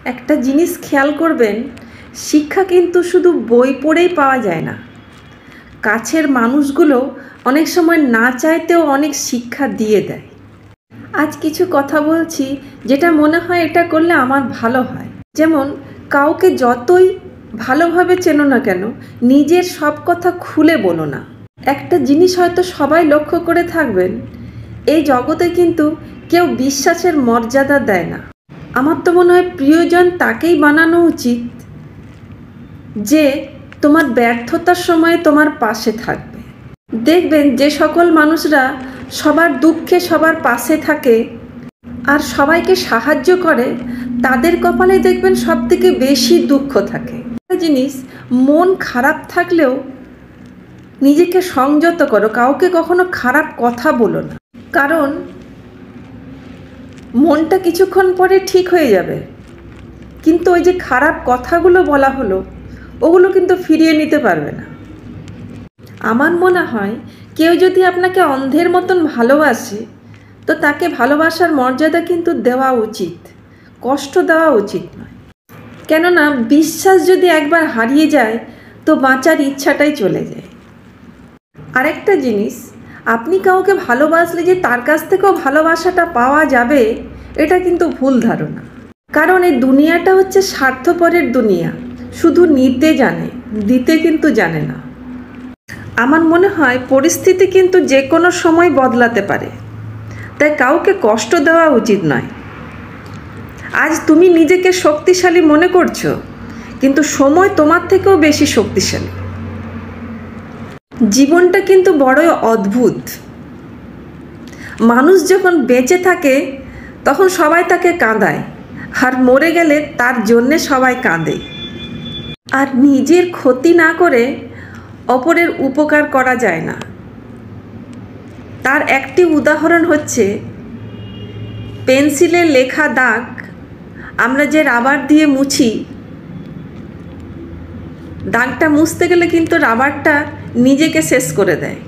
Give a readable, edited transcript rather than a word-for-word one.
একটা জিনিস খেয়াল করবেন, শিক্ষা কিন্তু শুধু বই পড়েই পাওয়া যায় না। কাছের মানুষগুলো অনেক সময় না চাইতেও অনেক শিক্ষা দিয়ে দেয়। আজ কিছু কথা বলছি যেটা মনে হয় এটা করলে আমার ভালো হয়। যেমন কাউকে যতই ভালোভাবে চেনো না কেন, নিজের সব কথা খুলে বলো না। একটা জিনিস হয়তো সবাই লক্ষ্য করে থাকবেন, এই জগতে কিন্তু কেউ বিশ্বাসের মর্যাদা দেয় না। আমার তো মনে হয় প্রিয়জন তাকেই বানানো উচিত যে তোমার ব্যর্থতার সময়ে তোমার পাশে থাকবে। দেখবেন যে সকল মানুষরা সবার দুঃখে সবার পাশে থাকে আর সবাইকে সাহায্য করে, তাদের কপালে দেখবেন সবথেকে বেশি দুঃখ থাকে। একটা জিনিস, মন খারাপ থাকলেও নিজেকে সংযত করো, কাউকে কখনো খারাপ কথা বলো না। কারণ মনটা কিছুক্ষণ পরে ঠিক হয়ে যাবে, কিন্তু ওই যে খারাপ কথাগুলো বলা হলো ওগুলো কিন্তু ফিরিয়ে নিতে পারবে না। আমার মনে হয় কেউ যদি আপনাকে অন্ধের মতন ভালোবাসে, তো তাকে ভালোবাসার মর্যাদা কিন্তু দেওয়া উচিত, কষ্ট দেওয়া উচিত নয়। কেননা বিশ্বাস যদি একবার হারিয়ে যায় তো বাঁচার ইচ্ছাটাই চলে যায়। আরেকটা জিনিস, আপনি কাউকে ভালোবাসলে যে তার কাছ থেকেও ভালোবাসাটা পাওয়া যাবে, এটা কিন্তু ভুল ধারণা। কারণ এই দুনিয়াটা হচ্ছে স্বার্থপরের দুনিয়া, শুধু নিতে জানে, দিতে কিন্তু জানে না। আমার মনে হয় পরিস্থিতি কিন্তু যে কোনো সময় বদলাতে পারে, তাই কাউকে কষ্ট দেওয়া উচিত নয়। আজ তুমি নিজেকে শক্তিশালী মনে করছো, কিন্তু সময় তোমার থেকেও বেশি শক্তিশালী। জীবনটা কিন্তু বড়ই অদ্ভুত। মানুষ যখন বেঁচে থাকে তখন সবাই তাকে কাঁদায়, আর মরে গেলে তার জন্যে সবাই কাঁদে। আর নিজের ক্ষতি না করে অপরের উপকার করা যায় না। তার একটি উদাহরণ হচ্ছে পেন্সিলের লেখা দাগ আমরা যে রাবার দিয়ে মুছি, দাগটা মুছতে গেলে কিন্তু রাবারটা নিজেকে শেষ করে দেয়।